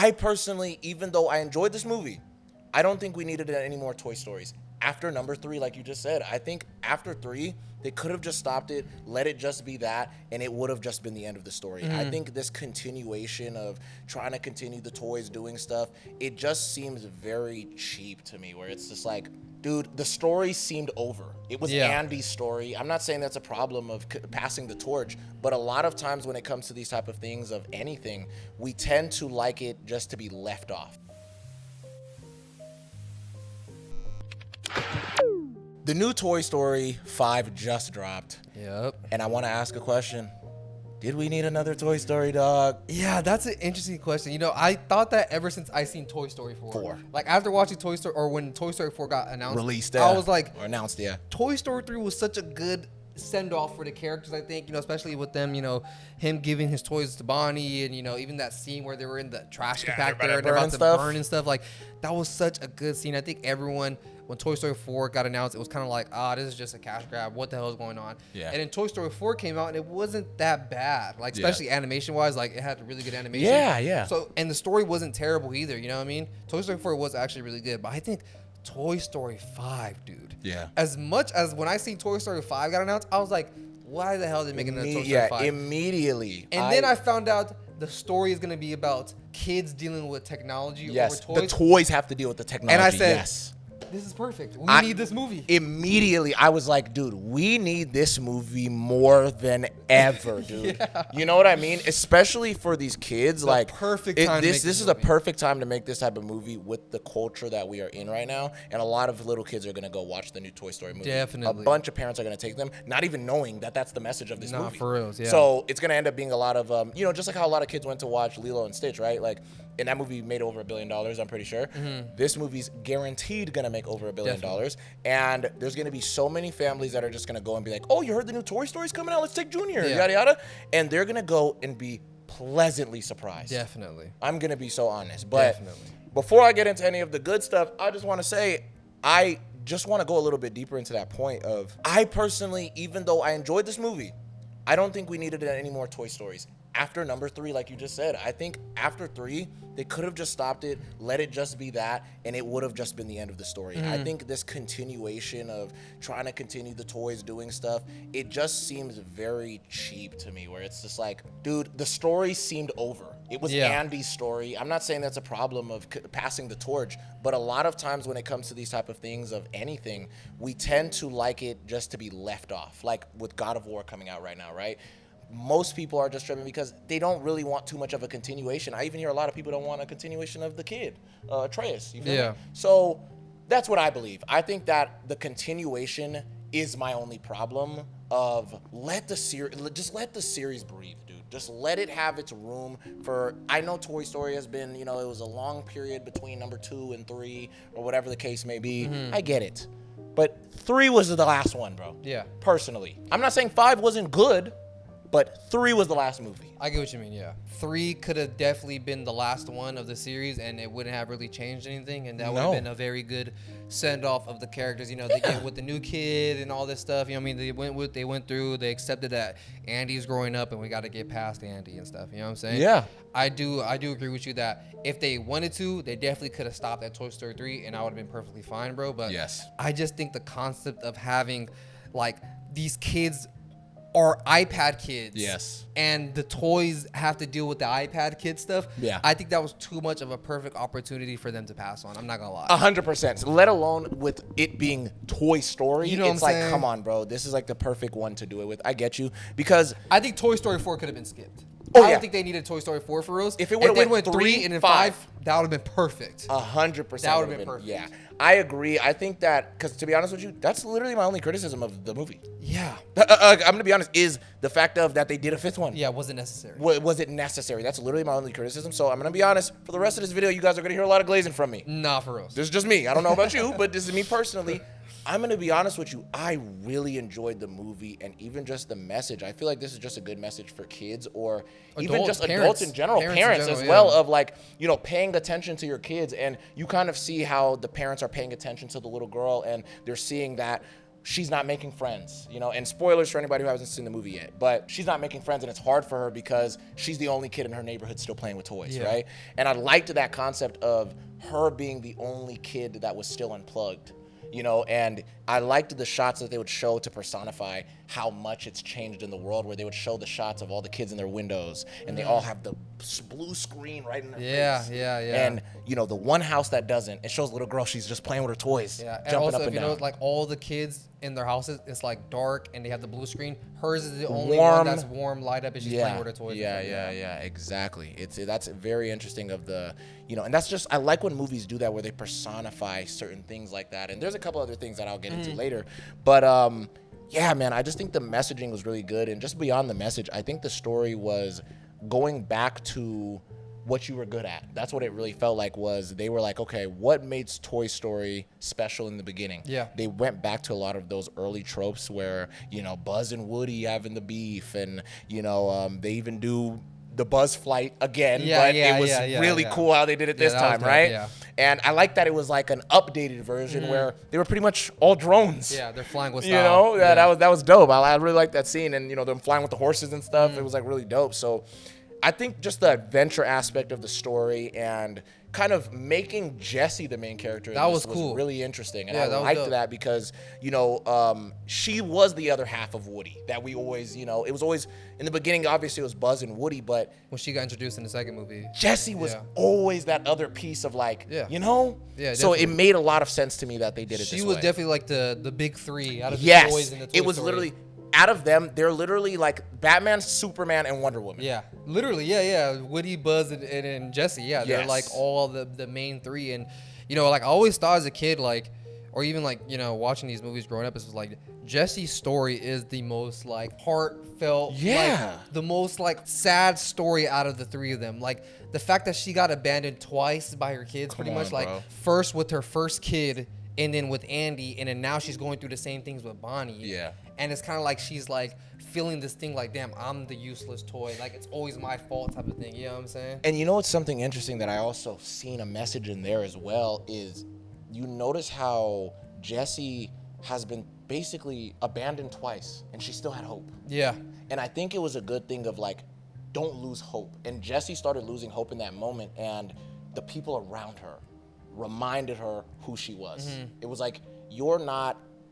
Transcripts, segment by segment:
I personally, even though I enjoyed this movie, I don't think we needed any more Toy Stories. After number 3, like you just said, I think after 3, they could have just stopped it, let it just be that, and it would have just been the end of the story. I think this continuation of trying to continue the toys doing stuff, it just seems very cheap to me, where it's just like, dude, the story seemed over. It was Andy's story. I'm not saying that's a problem of passing the torch, but a lot of times when it comes to these type of things of anything, we tend to like it just to be left off. The new Toy Story 5 just dropped. Yep. And I want to ask a question. Did we need another Toy Story, dog? Yeah, that's an interesting question. You know, I thought that ever since I seen Toy Story 4. Like, after watching Toy Story, or when Toy Story 4 got announced. Released, I was like. Or announced, yeah. Toy Story 3 was such a good send-off for the characters, I think, you know, especially with them, you know, him giving his toys to Bonnie, and, you know, even that scene where they were in the trash compactor and they're about to burn and stuff. Like, that was such a good scene. I think everyone, when Toy Story 4 got announced, it was kind of like, this is just a cash grab. What the hell is going on? Yeah. And then Toy Story 4 came out, and it wasn't that bad. Like, especially animation-wise, like, it had really good animation. Yeah, yeah. So, and the story wasn't terrible either, you know what I mean? Toy Story 4 was actually really good, but I think Toy Story 5, dude. Yeah. As much as when I see Toy Story 5 got announced, I was like, why the hell are they making another Toy Story 5? Yeah, immediately. And then I found out the story is going to be about kids dealing with technology over toys. The toys have to deal with the technology. And I said, yes. This is perfect. We need this movie. Immediately, I was like, dude, we need this movie more than ever, dude. Yeah. You know what I mean? Especially for these kids. Like, perfect time this is a perfect time to make this type of movie with the culture that we are in right now. And a lot of little kids are going to go watch the new Toy Story movie. Definitely. A bunch of parents are going to take them, not even knowing that that's the message of this movie. Not for reals, yeah. So it's going to end up being a lot of, you know, just like how a lot of kids went to watch Lilo and Stitch, right? Like, and that movie made over $1 billion, I'm pretty sure. This movie's guaranteed going to make over $1 billion. And there's going to be so many families that are just going to go and be like, oh, you heard the new Toy Story's coming out? Let's take Junior, yada, yada. And they're going to go and be pleasantly surprised. Definitely. I'm going to be so honest. But before I get into any of the good stuff, I just want to say, I just want to go a little bit deeper into that point of, I personally, even though I enjoyed this movie, I don't think we needed any more Toy Stories. After number 3, like you just said, I think after 3, they could have just stopped it, let it just be that, and it would have just been the end of the story. I think this continuation of trying to continue the toys doing stuff, it just seems very cheap to me, where it's just like, dude, the story seemed over. It was Andy's story. I'm not saying that's a problem of passing the torch, but a lot of times when it comes to these type of things of anything, we tend to like it just to be left off, like with God of War coming out right now, right? Most people are just driven because they don't really want too much of a continuation. I even hear a lot of people don't want a continuation of the kid, Atreus. You feel me? So that's what I believe. I think that the continuation is my only problem of just let the series breathe, dude. Just let it have its room for, I know Toy Story has been, you know, it was a long period between number 2 and 3 or whatever the case may be. I get it. But 3 was the last one, bro. Yeah. Personally. I'm not saying 5 wasn't good, but 3 was the last movie. I get what you mean, yeah. 3 could have definitely been the last one of the series, and it wouldn't have really changed anything, and that would have been a very good send-off of the characters. You know, they get with the new kid and all this stuff. You know what I mean? They went through, they accepted that Andy's growing up, and we got to get past Andy and stuff. You know what I'm saying? Yeah. I do agree with you that if they wanted to, they definitely could have stopped at Toy Story 3, and I would have been perfectly fine, bro. But I just think the concept of having, like, these kids are iPad kids. And the toys have to deal with the iPad kid stuff. I think that was too much of a perfect opportunity for them to pass on. I'm not gonna lie. 100%. Let alone with it being Toy Story. You know it's like, come on, bro. This is like the perfect one to do it with. I get you. Because I think Toy Story 4 could have been skipped. I don't think they needed Toy Story 4 for reals. If it would have went 3 and then 5, that would have been perfect. 100%. That would have been perfect. Yeah. I agree. I think that, because to be honest with you, that's literally my only criticism of the movie. Yeah. I'm going to be honest, is the fact of that they did a 5th one. Yeah, was it necessary? Was it necessary? That's literally my only criticism. So I'm going to be honest, for the rest of this video, you guys are going to hear a lot of glazing from me. Nah, for real. This is just me. I don't know about you, but this is me personally. I'm going to be honest with you. I really enjoyed the movie and even just the message. I feel like this is just a good message for kids or even just adults in general, parents as well, of like, you know, paying attention to your kids. And you kind of see how the parents are paying attention to the little girl and they're seeing that she's not making friends, you know, and spoilers for anybody who hasn't seen the movie yet, but she's not making friends, and it's hard for her because she's the only kid in her neighborhood still playing with toys, right? And I liked that concept of her being the only kid that was still unplugged, you know, and I liked the shots that they would show to personify how much it's changed in the world, where they would show the shots of all the kids in their windows, and they all have the blue screen right in their face. Yeah. And, you know, the one house that doesn't, it shows a little girl, she's just playing with her toys, and also, up and down. Know, like all the kids in their houses, it's like dark, and they have the blue screen. Hers is the only one that's warm, light up, and she's playing with her toys. Yeah, exactly. That's very interesting of the, you know, and that's just, I like when movies do that, where they personify certain things like that. And there's a couple other things that I'll get into later, but yeah, man, I just think the messaging was really good. And just beyond the message, I think the story was going back to what you were good at. That's what it really felt like. Was they were like, okay, what made Toy Story special in the beginning? They went back to a lot of those early tropes where, you know, Buzz and Woody having the beef, and, you know, they even do the Buzz flight again, but it was really cool how they did it this time, right? And I like that it was like an updated version where they were pretty much all drones. Yeah, they're flying with style. You know, that was dope. I really liked that scene, and, you know, them flying with the horses and stuff. It was like really dope. So I think just the adventure aspect of the story and kind of making Jessie the main character that was cool, really interesting, and I liked that because, you know, she was the other half of Woody that we always, you know, it was always in the beginning. Obviously, it was Buzz and Woody, but when she got introduced in the second movie, Jessie was always that other piece of like, you know, so it made a lot of sense to me that they did it. She this was way. Definitely like the big three out of the toys in the Toy it was Story. Literally. Out of them, they're literally like Batman, Superman, and Wonder Woman. Yeah, literally, Woody, Buzz, and Jessie. Yeah, they're like all the main three. And, you know, like I always thought as a kid, like, or even like, you know, watching these movies growing up, it was like Jessie's story is the most like heartfelt, like, the most like sad story out of the three of them. Like the fact that she got abandoned twice by her kids, pretty much, like first with her first kid, and then with Andy, and then now she's going through the same things with Bonnie. And it's kind of like she's like feeling this thing like, damn, I'm the useless toy. Like, it's always my fault type of thing. You know what I'm saying? And you know what's something interesting that I also seen a message in there as well is you notice how Jessie has been basically abandoned twice, and she still had hope. And I think it was a good thing of like, don't lose hope. And Jessie started losing hope in that moment, and the people around her reminded her who she was. It was like,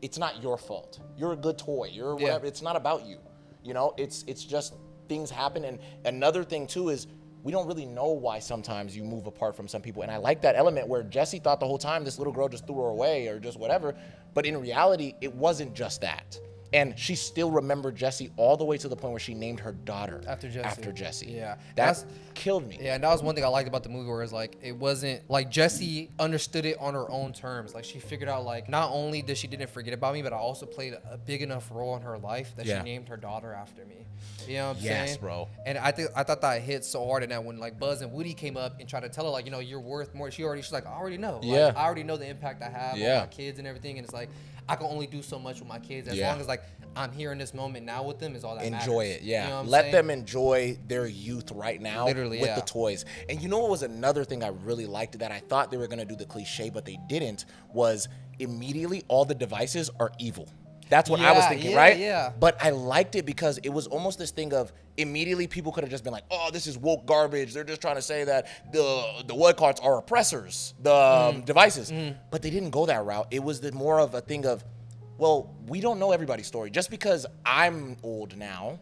it's not your fault. You're a good toy. You're whatever. It's not about you. You know, it's just things happen. And another thing too is we don't really know why sometimes you move apart from some people. And I like that element where Jessie thought the whole time this little girl just threw her away or just whatever. But in reality, it wasn't just that. And she still remembered Jessie all the way to the point where she named her daughter after Jessie. That killed me. And that was one thing I liked about the movie, where it's like, it wasn't like Jessie understood it on her own terms. Like, she figured out, like, not only did she didn't forget about me, but I also played a big enough role in her life that she named her daughter after me. You know what I'm saying? Yes, bro. And I thought that hit so hard in that when like Buzz and Woody came up and tried to tell her, like, you know, you're worth more. She's like, I already know. Like, I already know the impact I have on my kids and everything. And it's like, I can only do so much with my kids as long as like I'm here in this moment now with them is all that matters. Enjoy it, You know Let them enjoy their youth right now with the toys. And you know what was another thing I really liked that I thought they were gonna do the cliche, but they didn't, was immediately all the devices are evil. That's what I was thinking, right? But I liked it because it was almost this thing of immediately people could have just been like, oh, this is woke garbage. They're just trying to say that the wood carts are oppressors, the devices. But they didn't go that route. It was more of a thing of, well, we don't know everybody's story. Just because I'm old now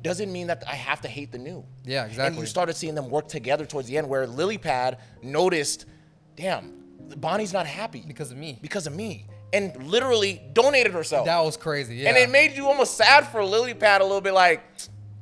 doesn't mean that I have to hate the new. Yeah, exactly. And you started seeing them work together towards the end, where Lilypad noticed, damn, Bonnie's not happy. Because of me. And literally donated herself. That was crazy, And it made you almost sad for Lilypad a little bit, like,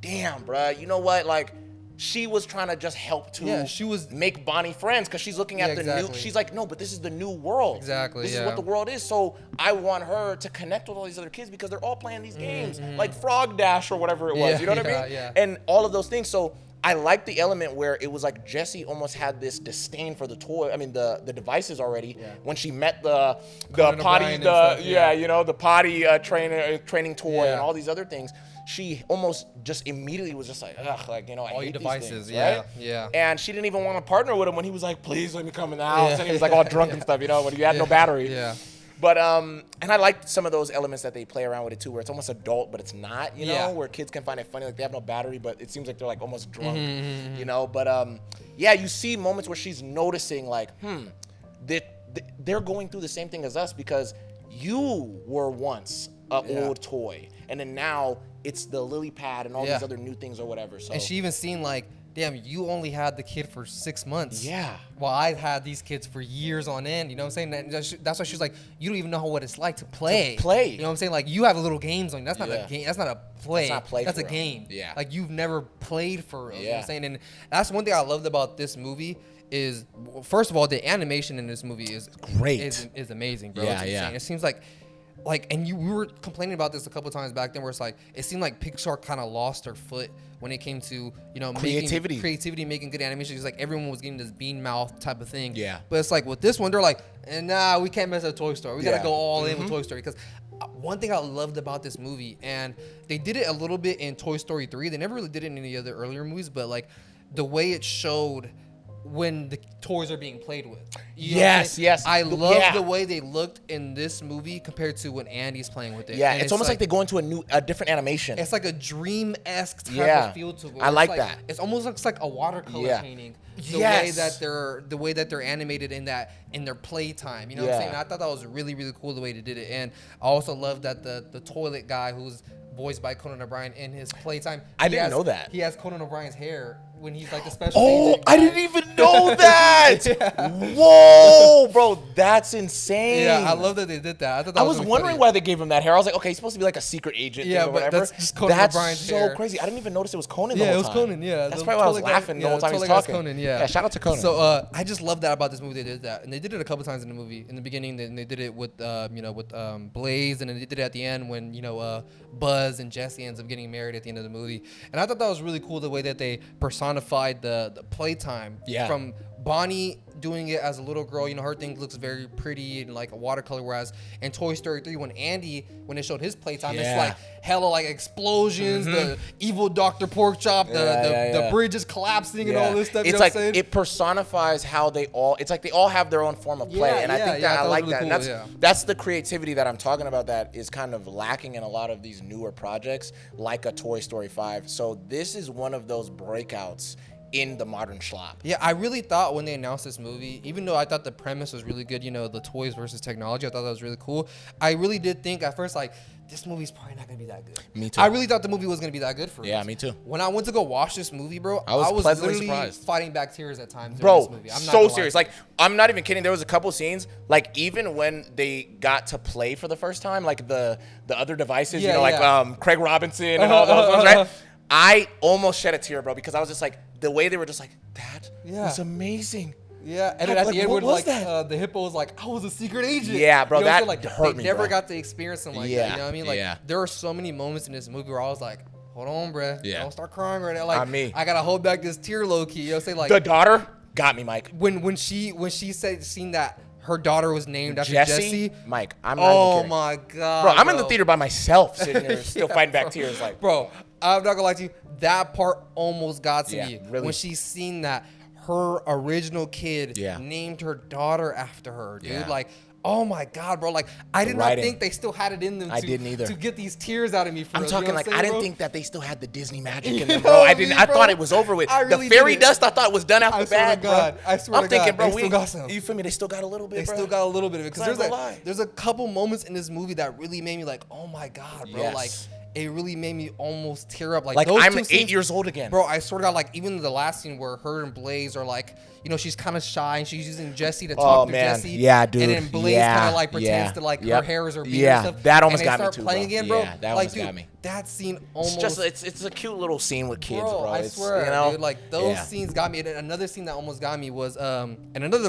damn, bruh, you know what? Like, she was trying to just help to make Bonnie friends because she's looking at the new. She's like, no, but this is the new world. This is what the world is. So I want her to connect with all these other kids because they're all playing these games, like Frog Dash or whatever it was. You know what I mean? And all of those things. So I like the element where it was like Jessie almost had this disdain for the toy. I mean, the devices already. When she met the potty, the potty training toy and all these other things. She almost just immediately was just like, ugh, like, you know, I hate devices, these things, right? And she didn't even want to partner with him when he was like, please let me come in the house. And he was like all drunk and stuff, you know, when he had no battery. But and I like some of those elements that they play around with it too, where it's almost adult, but it's not, you know, where kids can find it funny, like they have no battery, but it seems like they're like almost drunk, you know. But yeah, you see moments where she's noticing like, they're going through the same thing as us because you were once an old toy, and then now it's the lily pad and all these other new things or whatever. So and she even seen like, damn, you only had the kid for 6 months. Yeah. While I had these kids for years on end. You know what I'm saying? That's why she's like, you don't even know what it's like to play. You know what I'm saying? Like, you have little games on you. That's not a game. That's not a play. That's a game. Yeah. Like, you've never played for real. Yeah. You know what I'm saying? And that's one thing I loved about this movie is, first of all, the animation in this movie is great. Is amazing, bro. Yeah, it's insane. It seems like, and we were complaining about this a couple of times back then, where it's like it seemed like Pixar kind of lost their foot when it came to, you know, creativity, making good animation. It's like everyone was getting this bean mouth type of thing. Yeah. But it's like with this one, they're like, nah, we can't mess up Toy Story. We gotta go all in with Toy Story. Because one thing I loved about this movie, and they did it a little bit in Toy Story 3. They never really did it in any other earlier movies, but like the way it showed when the toys are being played with. Yes. I love the way they looked in this movie compared to when Andy's playing with it. Yeah, it's almost like they go into a different animation. It's like a dream-esque type of feel to it. I like that. It's almost looks like a watercolor painting. The way that they're animated in their playtime. You know what I'm saying? I thought that was really, really cool the way they did it. And I also love that the toilet guy who's voiced by Conan O'Brien in his playtime. I didn't know that. He has Conan O'Brien's hair when he's like the special agent. I didn't even know that. Whoa, bro, that's insane. Yeah, I love that they did that. I thought that I was wondering why they gave him that hair. I was like, okay, he's supposed to be like a secret agent thing or whatever. That's just Conan O'Brien's hair. That's so crazy. I didn't even notice it was Conan the whole time. Yeah, it was Conan, yeah. That's probably why I was laughing the whole time he was talking. Conan, yeah, shout out to Conan. So I just love that about this movie. They did that, and they did it a couple times in the movie. In the beginning, they did it with Blaze, and then they did it at the end when Buzz and Jesse ends up getting married at the end of the movie. And I thought that was really cool the way that they personified the playtime from Bonnie doing it as a little girl. You know, her thing looks very pretty and like a watercolor, whereas in Toy Story 3 when it showed his playtime, it's like hella like explosions, the evil Dr. Porkchop, the bridge is collapsing and all this stuff. It's like it personifies how they all have their own form of play, and I think that I like that. Cool, and that's the creativity that I'm talking about that is kind of lacking in a lot of these newer projects like a Toy Story 5. So this is one of those breakouts in the modern schlop. Yeah, I really thought when they announced this movie, even though I thought the premise was really good, the toys versus technology, I thought that was really cool. I really did think at first, like, this movie's probably not gonna be that good. Me too. I really thought the movie was gonna be that good for us. Yeah, me too. When I went to go watch this movie, bro, I was pleasantly literally surprised. fighting back tears at times. Bro, this movie. I'm so serious. Like, I'm not even kidding. There was a couple scenes, like even when they got to play for the first time, like the other devices, Craig Robinson and all those ones, right? I almost shed a tear, bro, because I was just like, the way they were just like, that was amazing. Yeah, and then at the end, when like the hippo was like, I was a secret agent. Yeah, bro, that hurt me. They never got to experience something like that. You know what I mean? Like, there are so many moments in this movie where I was like, hold on, bruh. Don't start crying right now. Like, I gotta hold back this tear low key. You know what I'm saying? Like, the daughter got me, Mike. When she seen that her daughter was named after Jessie. Mike, I'm not even kidding. My God. Bro, I'm in the theater by myself sitting there still fighting back tears. Like, bro, I'm not gonna lie to you. That part almost got to me. Really. When she seen that her original kid named her daughter after her, dude. Yeah. Like, oh my God, bro. Like, I did not think they still had it in them to get these tears out of me. I'm talking like, I didn't think that they still had the Disney magic in them, bro. I thought it was over with. The fairy dust I thought was done out the bag, bro. I swear to God. I'm thinking, bro, still got some. You feel me? They still got a little bit, They still got a little bit of it. Because there's a couple moments in this movie that really made me like, oh my God, bro. Like, it really made me almost tear up. Like those I'm 8 years old again. Bro, I swear to God, like, even the last scene where her and Blaze are like, she's kind of shy and she's using Jessie to talk to Jessie. Yeah, dude. And then Blaze kind of like pretends to like her hair is her beard and stuff. That almost got me too, start playing again, bro. Yeah, that almost got me. That scene almost... It's a cute little scene with kids, bro. I swear, dude. Like, those scenes got me. And another scene that almost got me was, and another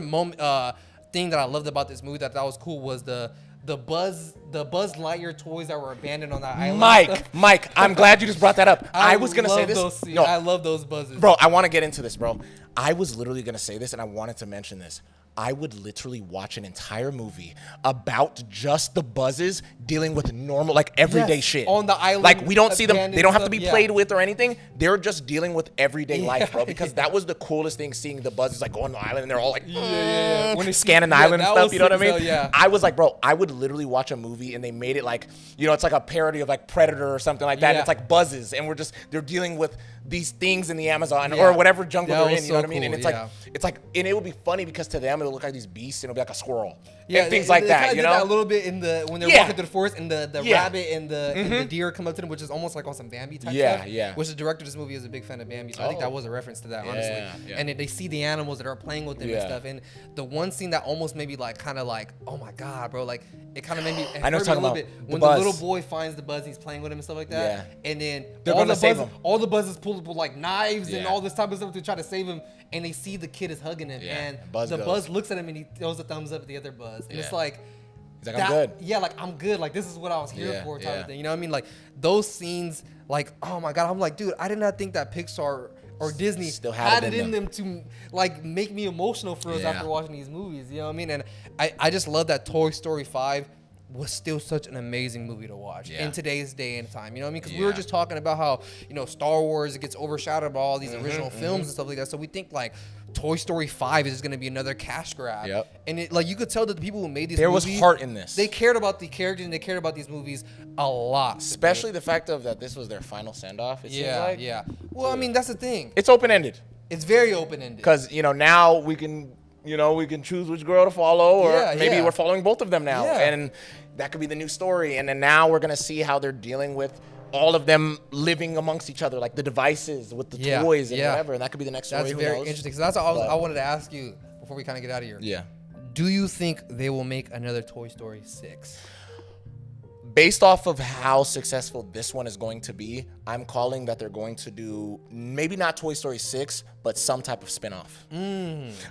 thing that I loved about this movie that was cool was the Buzz Lightyear toys that were abandoned on that island. Mike, I'm glad you just brought that up. I was gonna say this. I love those Buzzes. Bro, I want to get into this, bro. I was literally going to say this, and I wanted to mention this. I would literally watch an entire movie about just the Buzzes dealing with normal, like everyday shit on the island. Like we don't see them; they don't have to be stuff, played with or anything. They're just dealing with everyday life, bro. Because that was the coolest thing, seeing the Buzzes like go on the island and they're all like when they scanning the island and stuff. You know what I mean? I was like, bro, I would literally watch a movie and they made it like, you know, it's like a parody of like Predator or something like that. And it's like Buzzes, and they're dealing with these things in the Amazon or whatever jungle they're in. You know what I mean? And it's like, and it would be funny because to them it'll look like these beasts and it'll be like a squirrel. And things like that, you know? That a little bit in when they're walking through the forest and the rabbit and the deer come up to them, which is almost like on some Bambi type stuff. Yeah. Which the director of this movie is a big fan of Bambi, so I think that was a reference to that, honestly. And they see the animals that are playing with them and stuff. And the one scene that almost made me like kind of like, oh my god, bro, like it kind of made me. I know what you're talking about. When the little boy finds the Buzz, he's playing with him and stuff like that. And then all the Buzzes pull up with like knives and all this type of stuff to try to save him. And they see the kid is hugging him, and the Buzz looks at him and he throws a thumbs up at the other Buzz, and it's like, he's like, I'm good. Yeah, like I'm good. Like this is what I was here for, type of thing. You know what I mean? Like those scenes, like oh my god, I'm like, dude, I did not think that Pixar or Disney still had it in them to like make me emotional for us after watching these movies. You know what I mean? And I just love that Toy Story 5 was still such an amazing movie to watch in today's day and time. You know what I mean? Because we were just talking about how, you know, Star Wars, it gets overshadowed by all these original films and stuff like that. So we think like Toy Story 5 is going to be another cash grab. And it, like you could tell that the people who made these movies, there was heart in this. They cared about the characters and they cared about these movies a lot. Especially the fact of that this was their final send-off, it seems like. Well, I mean, that's the thing. It's open-ended. It's very open-ended. Because, you know, now we can choose which girl to follow, or maybe we're following both of them now. And that could be the new story. And then now we're going to see how they're dealing with all of them living amongst each other, like the devices with the toys and whatever. And that could be the next story. That's very interesting. So that's what I wanted to ask you before we kind of get out of here. Yeah. Do you think they will make another Toy Story 6? Based off of how successful this one is going to be, I'm calling that they're going to do maybe not Toy Story 6, but some type of spinoff.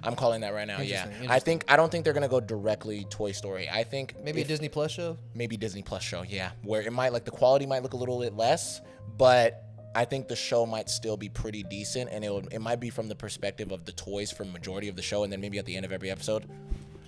I'm calling that right now. I don't think they're gonna go directly Toy Story. I think maybe a Disney Plus show. Maybe Disney Plus show, where it might like the quality might look a little bit less, but I think the show might still be pretty decent, and it might be from the perspective of the toys for majority of the show, and then maybe at the end of every episode,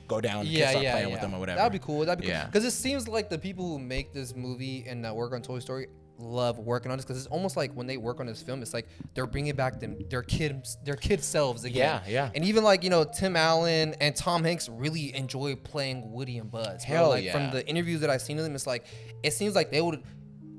go down and start playing with them or whatever. That'd be cool. Because it seems like the people who make this movie and that work on Toy Story love working on this, because it's almost like when they work on this film, it's like they're bringing back their kid selves again. And even like, you know, Tim Allen and Tom Hanks really enjoy playing Woody and Buzz. From the interviews that I've seen of them, it's like it seems like they would,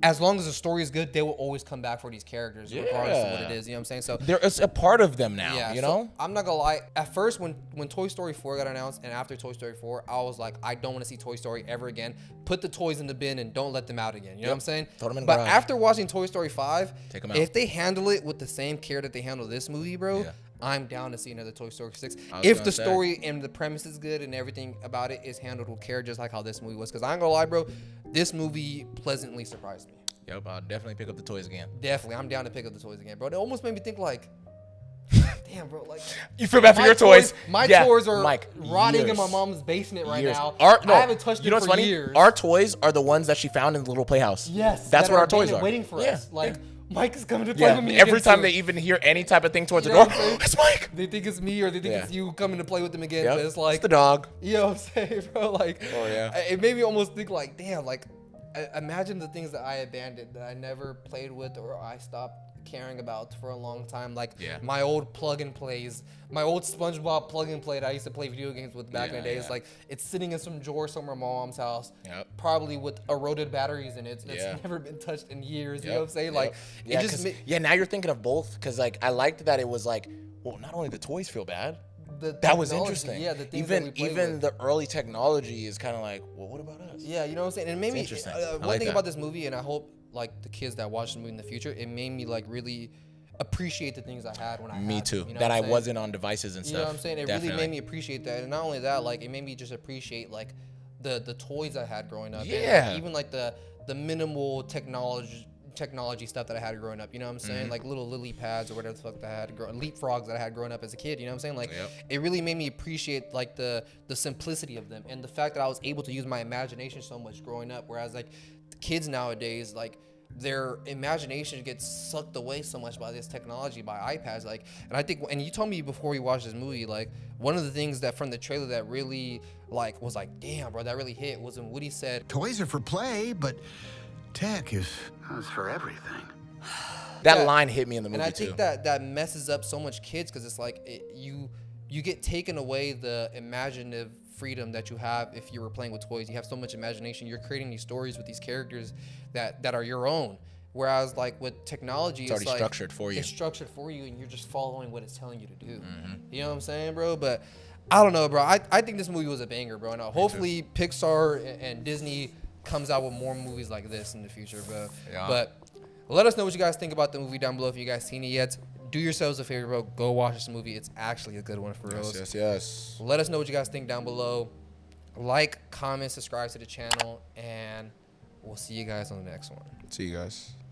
as long as the story is good, they will always come back for these characters, regardless of what it is. You know what I'm saying? So it's a part of them now. You know, I'm not gonna lie. At first, when Toy Story 4 got announced, and after Toy Story 4, I was like, I don't want to see Toy Story ever again. Put the toys in the bin and don't let them out again. You know what I'm saying? Throw them in the but garage. After watching Toy Story 5, take them out. If they handle it with the same care that they handle this movie, bro. I'm down to see another Toy Story 6 if the story and the premise is good and everything about it is handled with care, just like how this movie was. Because I ain't gonna lie, bro, this movie pleasantly surprised me. Yep, I'll definitely pick up the toys again. Definitely, I'm down to pick up the toys again, bro. It almost made me think like, damn, bro, like you feel bad for your toys. My toys are rotting in my mom's basement right now. I haven't touched them for years. Our toys are the ones that she found in the little playhouse. Yes, that's where our toys are. Waiting for us. Like Mike is coming to play with me. Every time they even hear any type of thing towards the door, it's Mike. They think it's me or they think it's you coming to play with them again. But it's like it's the dog. You know what I'm saying, bro? Like, it made me almost think like, damn, like. Imagine the things that I abandoned, that I never played with or I stopped caring about for a long time. Like my old plug and plays, my old SpongeBob plug and play that I used to play video games with back in the days. Like it's sitting in some drawer somewhere in my mom's house, probably with eroded batteries in it. It's never been touched in years. You know what I'm saying? Like it just now you're thinking of both, because like I liked that it was like, well, not only the toys feel bad. That was interesting. Yeah, the even the early technology is kind of like, well, what about us? Yeah, you know what I'm saying? And it made me interesting. One thing about this movie, and I hope like the kids that watch the movie in the future, it made me like really appreciate the things I had when I had too. You know that I wasn't on devices and stuff. You know what I'm saying? It really made me appreciate that, and not only that, like it made me just appreciate like the toys I had growing up. Yeah. And even like the minimal technology stuff that I had growing up, you know what I'm saying? Like little lily pads or whatever the fuck that I had, leapfrogs that I had growing up as a kid, you know what I'm saying? Like it really made me appreciate like the simplicity of them and the fact that I was able to use my imagination so much growing up, whereas like the kids nowadays, like their imagination gets sucked away so much by this technology, by iPads. Like, and I think, and you told me before we watched this movie, like one of the things that from the trailer that really like was like, damn, bro, that really hit was when Woody said, "Toys are for play, but tech is for everything." That line hit me in the movie and I too. think that messes up so much kids because it's like you get taken away the imaginative freedom that you have if you were playing with toys. You have so much imagination. You're creating these stories with these characters that are your own. Whereas like with technology, it's already like, structured for you. It's structured for you, and you're just following what it's telling you to do. You know what I'm saying, bro? But I don't know, bro. I think this movie was a banger, bro. And hopefully Pixar and Disney comes out with more movies like this in the future, bro. Yeah. But let us know what you guys think about the movie down below if you guys seen it yet. Do yourselves a favor, bro. Go watch this movie. It's actually a good one for real. Yes. Let us know what you guys think down below. Like, comment, subscribe to the channel, and we'll see you guys on the next one. See you guys.